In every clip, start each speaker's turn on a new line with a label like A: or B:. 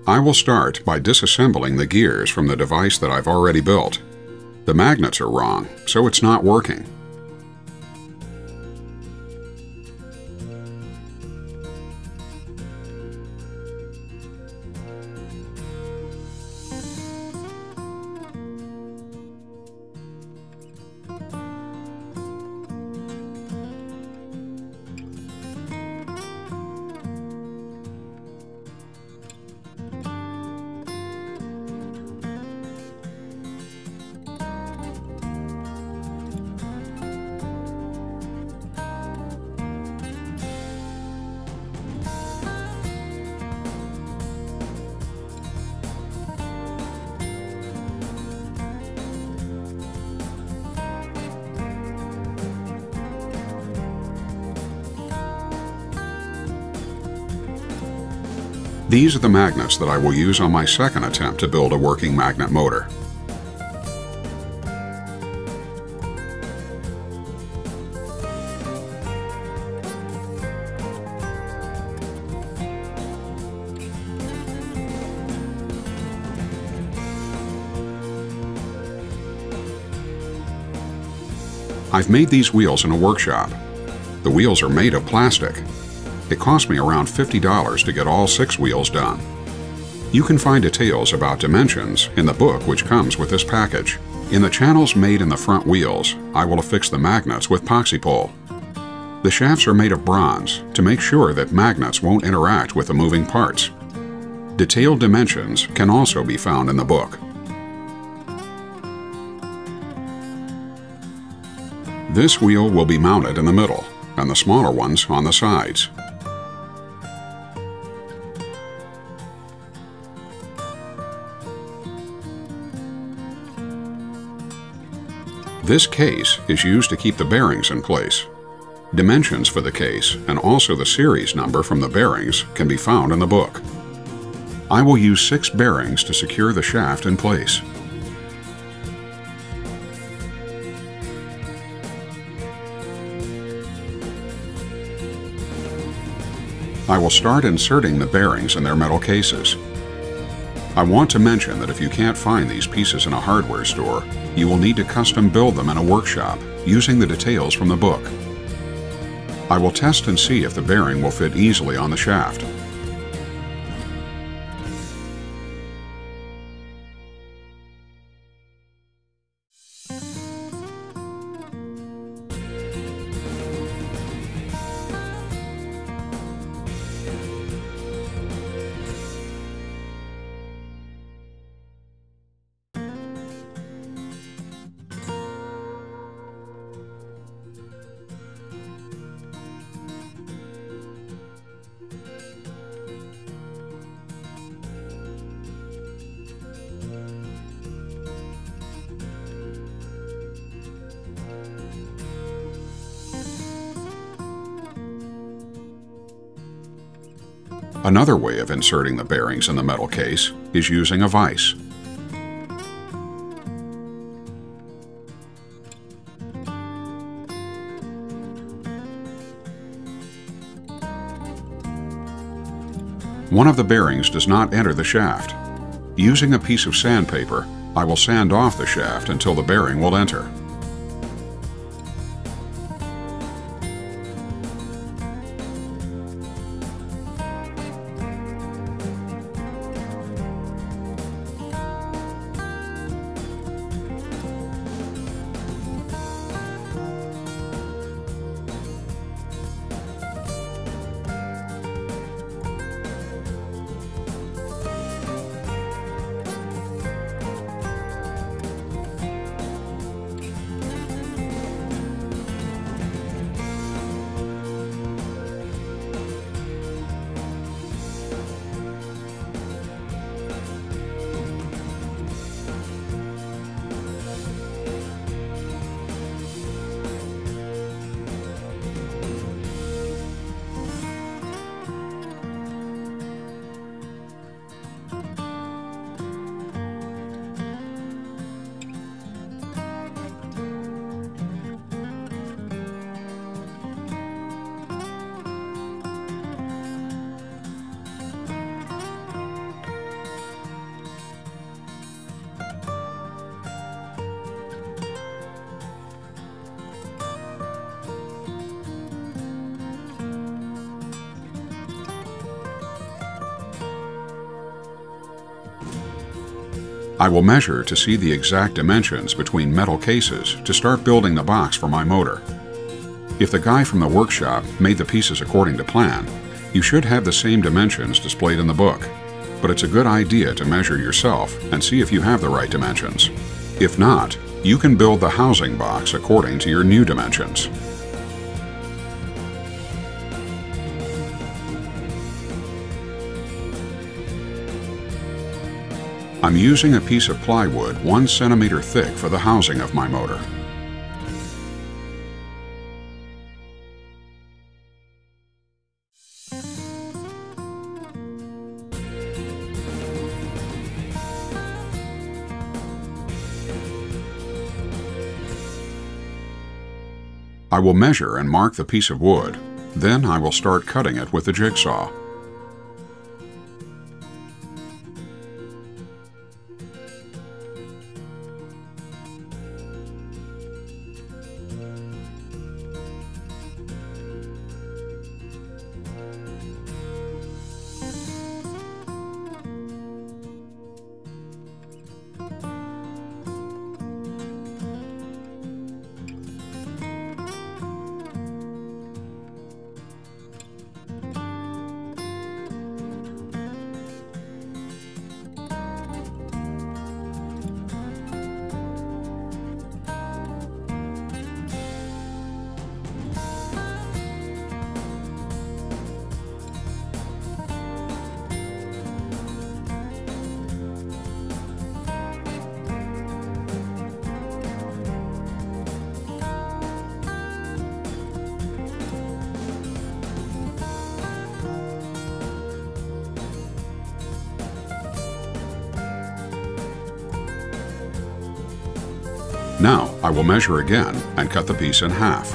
A: I will start by disassembling the gears from the device that I've already built. The magnets are wrong, so it's not working. These are the magnets that I will use on my second attempt to build a working magnet motor. I've made these wheels in a workshop. The wheels are made of plastic. It cost me around $50 to get all 6 wheels done. You can find details about dimensions in the book which comes with this package. In the channels made in the front wheels, I will affix the magnets with Poxypole. The shafts are made of bronze to make sure that magnets won't interact with the moving parts. Detailed dimensions can also be found in the book. This wheel will be mounted in the middle, and the smaller ones on the sides. This case is used to keep the bearings in place. Dimensions for the case and also the series number from the bearings can be found in the book. I will use 6 bearings to secure the shaft in place. I will start inserting the bearings in their metal cases. I want to mention that if you can't find these pieces in a hardware store, you will need to custom build them in a workshop using the details from the book. I will test and see if the bearing will fit easily on the shaft. Another way of inserting the bearings in the metal case is using a vise. One of the bearings does not enter the shaft. Using a piece of sandpaper, I will sand off the shaft until the bearing will enter. I will measure to see the exact dimensions between metal cases to start building the box for my motor. If the guy from the workshop made the pieces according to plan, you should have the same dimensions displayed in the book, but it's a good idea to measure yourself and see if you have the right dimensions. If not, you can build the housing box according to your new dimensions. I'm using a piece of plywood 1 centimeter thick for the housing of my motor. I will measure and mark the piece of wood. Then I will start cutting it with the jigsaw. Now I will measure again and cut the piece in half.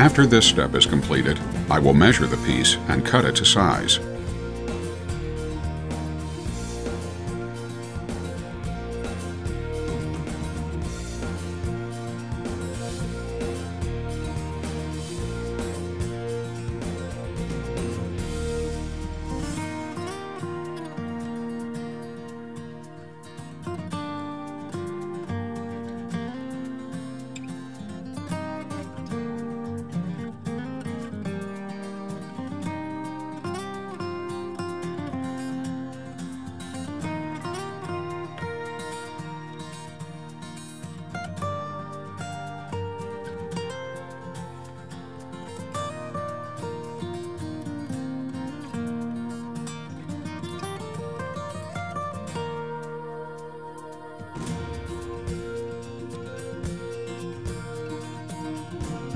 A: After this step is completed, I will measure the piece and cut it to size.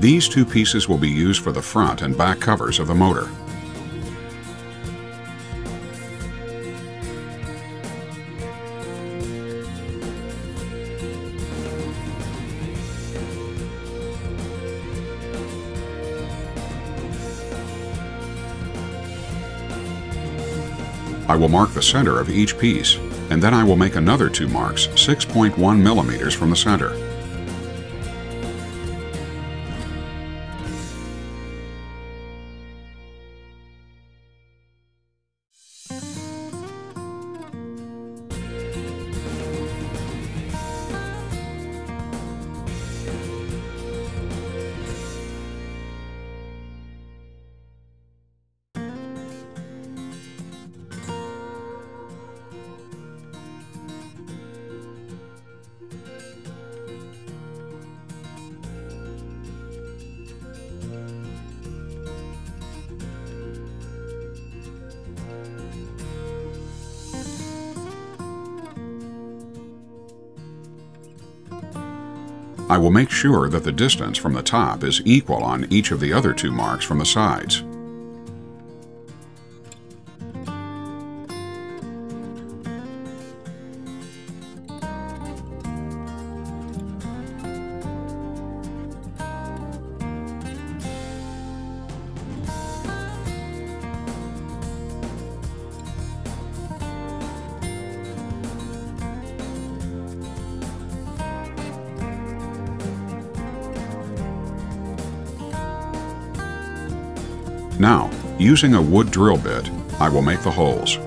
A: These two pieces will be used for the front and back covers of the motor. I will mark the center of each piece, and then I will make another two marks 6.1 millimeters from the center. I will make sure that the distance from the top is equal on each of the other two marks from the sides. Now, using a wood drill bit, I will make the holes.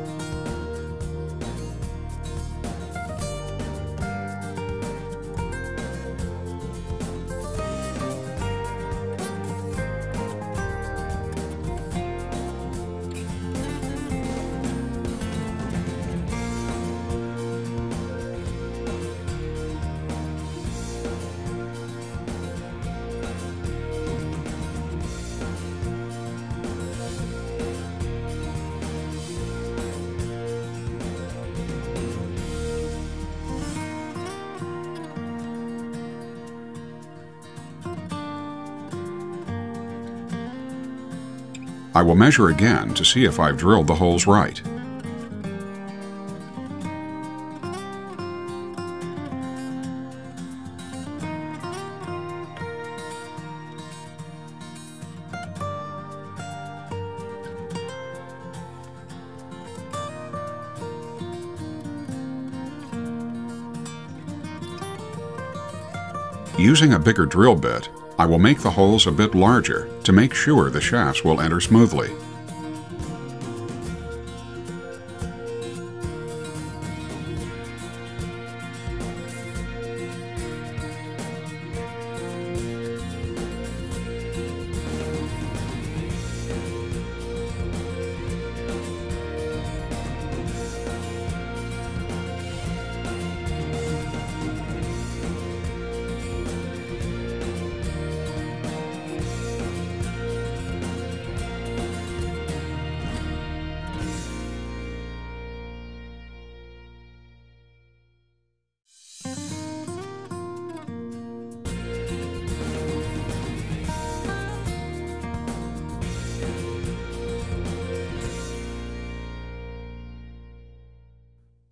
A: I will measure again to see if I've drilled the holes right. Using a bigger drill bit, I will make the holes a bit larger to make sure the shafts will enter smoothly.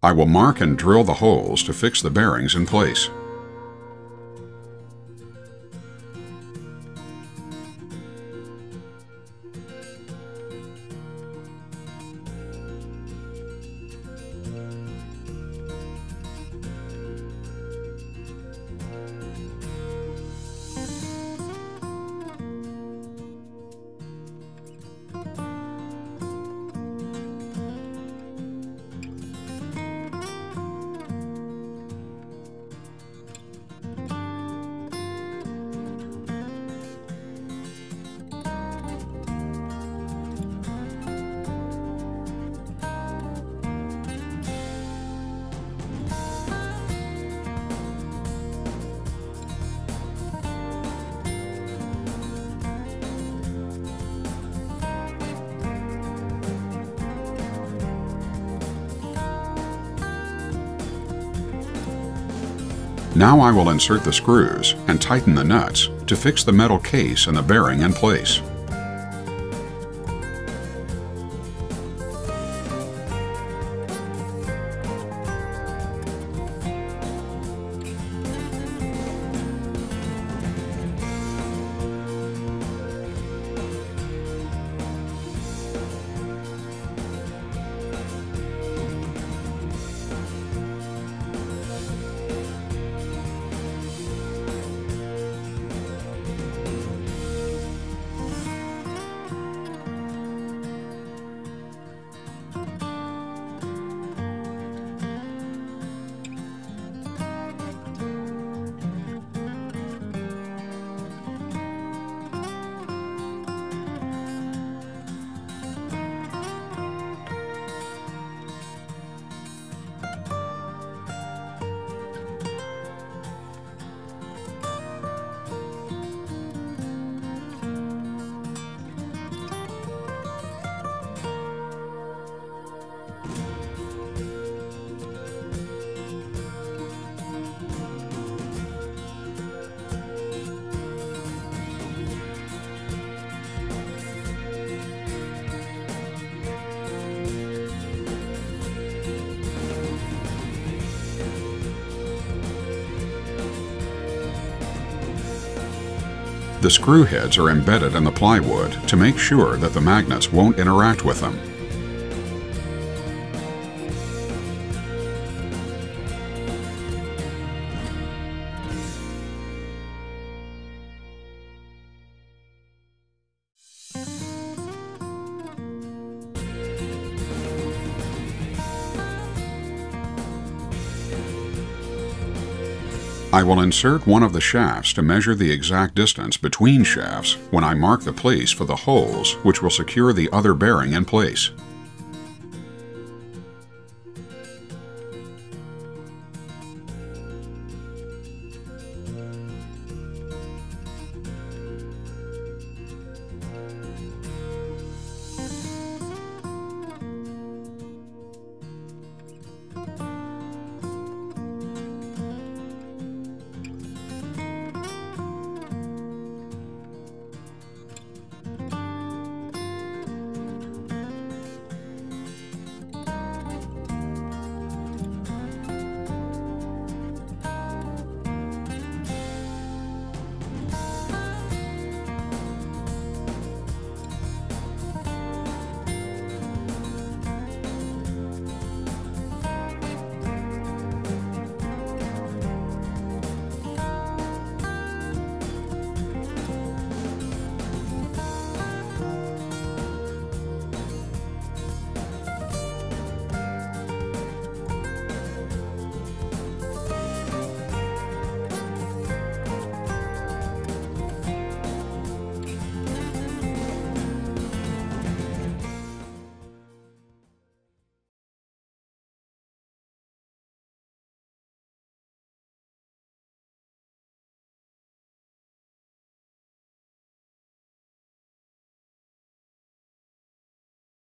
A: I will mark and drill the holes to fix the bearings in place. Now I will insert the screws and tighten the nuts to fix the metal case and the bearing in place. The screw heads are embedded in the plywood to make sure that the magnets won't interact with them. I will insert one of the shafts to measure the exact distance between shafts when I mark the place for the holes which will secure the other bearing in place.